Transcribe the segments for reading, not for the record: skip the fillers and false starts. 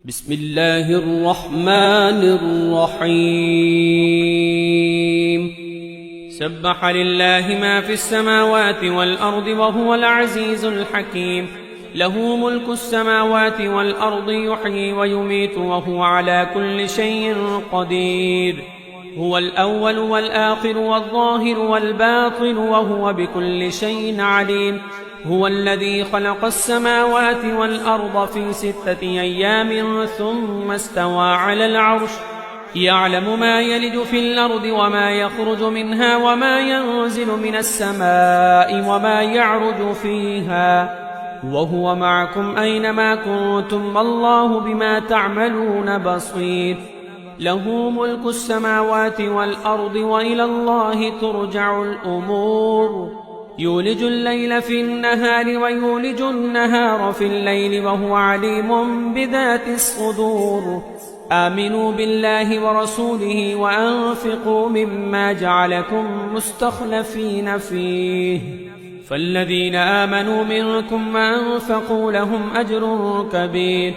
بسم الله الرحمن الرحيم سبح لله ما في السماوات والأرض وهو العزيز الحكيم. له ملك السماوات والأرض يحيي ويميت وهو على كل شيء قدير. هو الأول والآخر والظاهر والباطن وهو بكل شيء عليم. هو الذي خلق السماوات والأرض في 6 أيام ثم استوى على العرش يعلم ما يلج في الأرض وما يخرج منها وما ينزل من السماء وما يعرج فيها وهو معكم أينما كنتم والله بما تعملون بصير. له ملك السماوات والأرض وإلى الله ترجع الأمور. يولج الليل في النهار ويولج النهار في الليل وهو عليم بذات الصدور. آمنوا بالله ورسوله وأنفقوا مما جعلكم مستخلفين فيه فالذين آمنوا منكم وأنفقوا لهم أجر كبير.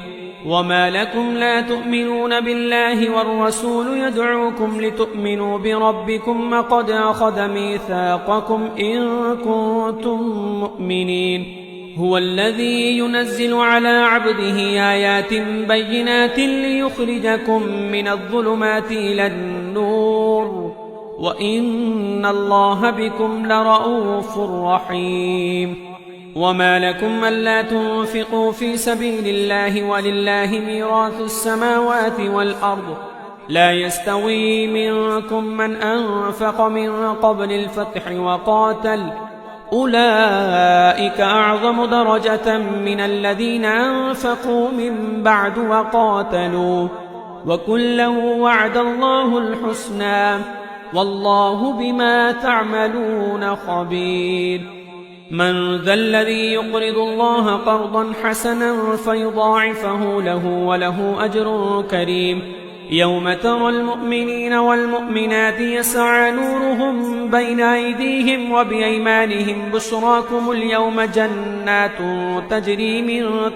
وما لكم لا تؤمنون بالله والرسول يدعوكم لتؤمنوا بربكم وقد أخذ ميثاقكم إن كنتم مؤمنين. هو الذي ينزل على عبده آيات بينات ليخرجكم من الظلمات إلى النور وإن الله بكم لرءوف رحيم. وما لكم ألا تنفقوا في سبيل الله ولله ميراث السماوات والأرض لا يستوي منكم من أنفق من قبل الفتح وقاتل أولئك أعظم درجة من الذين أنفقوا من بعد وقاتلوا وكلا وعد الله الحسنى والله بما تعملون خبير. من ذا الذي يقرض الله قرضا حسنا فيضاعفه له وله أجر كريم. يوم ترى المؤمنين والمؤمنات يسعى نورهم بين أيديهم وبأيمانهم بشراكم اليوم جنات تجري من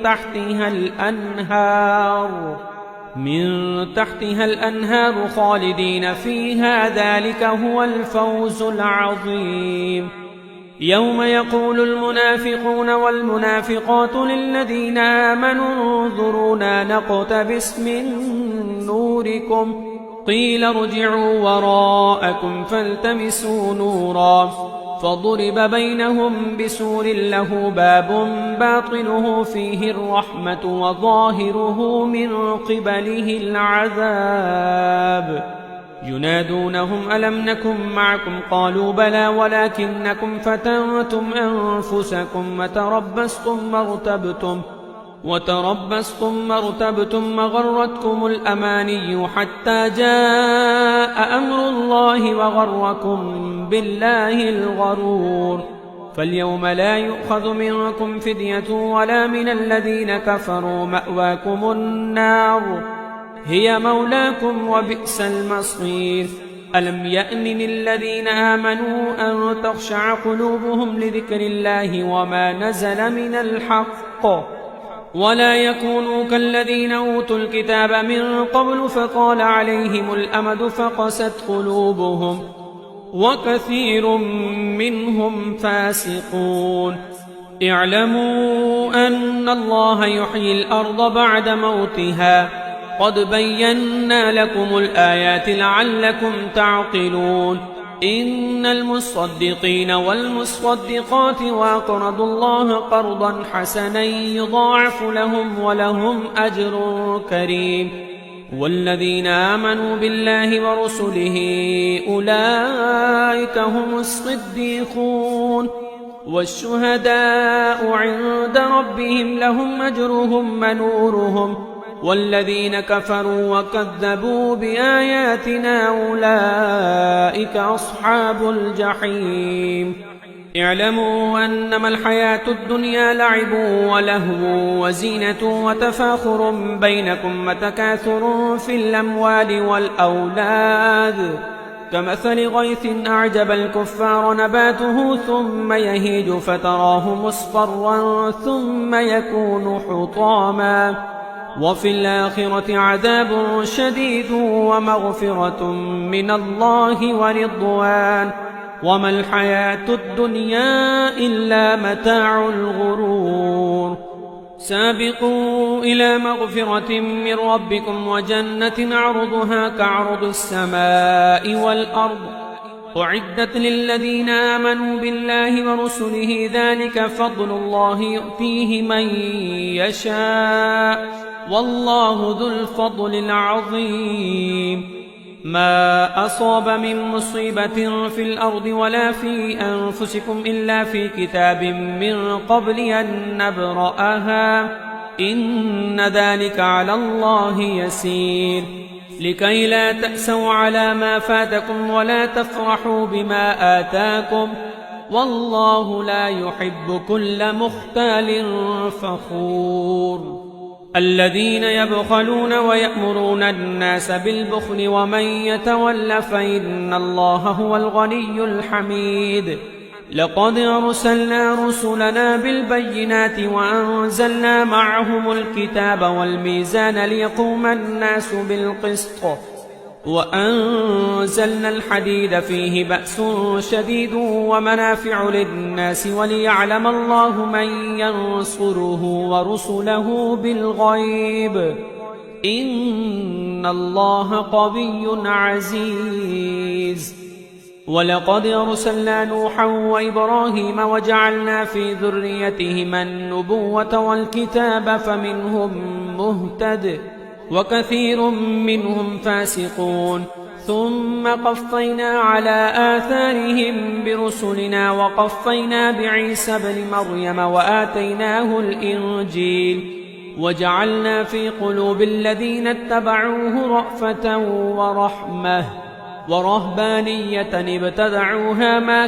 تحتها الأنهار خالدين فيها ذلك هو الفوز العظيم. يوم يقول المنافقون والمنافقات للذين آمنوا انظرونا نقتبس من نوركم قيل ارجعوا وراءكم فالتمسوا نورا فضرب بينهم بسور له باب باطنه فيه الرحمة وظاهره من قبله العذاب. ينادونهم ألم نكن معكم قالوا بلى ولكنكم فتنتم أنفسكم وتربصتم وارتبتم وغرتكم الأماني حتى جاء أمر الله وغركم بالله الغرور. فاليوم لا يؤخذ منكم فدية ولا من الذين كفروا مأواكم النار هي مولاكم وبئس المصير. ألم يأن للذين آمنوا أن تخشع قلوبهم لذكر الله وما نزل من الحق ولا يكونوا كالذين أوتوا الكتاب من قبل فطال عليهم الأمد فقست قلوبهم وكثير منهم فاسقون. اعلموا أن الله يحيي الأرض بعد موتها قد بينا لكم الآيات لعلكم تعقلون. إن المصدقين والمصدقات وأقرضوا الله قرضا حسنا يضاعف لهم ولهم أجر كريم. والذين آمنوا بالله ورسله أولئك هم الصديقون والشهداء عند ربهم لهم أجرهم ونورهم. والذين كفروا وكذبوا بآياتنا أولئك أصحاب الجحيم. اعلموا أنما الحياة الدنيا لعب ولهو وزينة وتفاخر بينكم وتكاثر في الأموال والأولاد كمثل غيث أعجب الكفار نباته ثم يهيج فتراه مصفرا ثم يكون حطاما وفي الآخرة عذاب شديد ومغفرة من الله ورضوان وما الحياة الدنيا إلا متاع الغرور سابقوا إلى مغفرة من ربكم وجنة عرضها كعرض السماء والأرض أعدت للذين آمنوا بالله ورسله ذلك فضل الله يؤتيه من يشاء والله ذو الفضل العظيم ما أصاب من مصيبة في الأرض ولا في أنفسكم إلا في كتاب من قبل أن نبرأها إن ذلك على الله يسير لكي لا تأسوا على ما فاتكم ولا تفرحوا بما آتاكم والله لا يحب كل مختال فخور الذين يبخلون ويأمرون الناس بالبخل ومن يتول فإن الله هو الغني الحميد لقد أرسلنا رسلنا بالبينات وأنزلنا معهم الكتاب والميزان ليقوم الناس بالقسط وأنزلنا الحديد فيه بأس شديد ومنافع للناس وليعلم الله من ينصره ورسله بالغيب إن الله قوي عزيز ولقد أرسلنا نوحا وإبراهيم وجعلنا في ذريتهما النبوة والكتاب فمنهم مهتد وكثير منهم فاسقون ثم قفينا على آثارهم برسلنا وقفينا بعيسى ابن مريم وآتيناه الإنجيل وجعلنا في قلوب الذين اتبعوه رأفة ورحمة ورهبانية ابتدعوها ما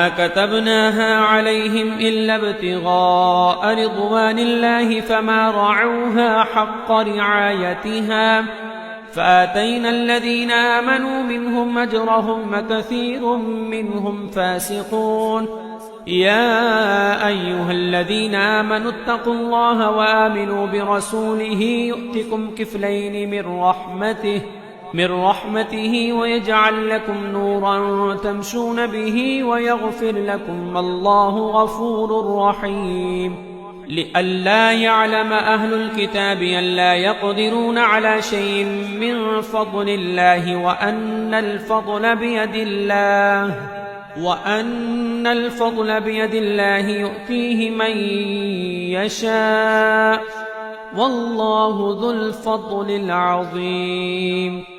كتبناها عليهم إلا ابتغاء رضوان الله فما رعوها حق رعايتها فآتينا الذين آمنوا منهم أجرهم وكثير منهم فاسقون يا أيها الذين آمنوا اتقوا الله وآمنوا برسوله يؤتكم كفلين من رحمته ويجعل لكم نورا تمشون به ويغفر لكم الله غفور رحيم لئلا يعلم أهل الكتاب ألا يقدرون على شيء من فضل الله وأن الفضل بيد الله يؤتيه من يشاء والله ذو الفضل العظيم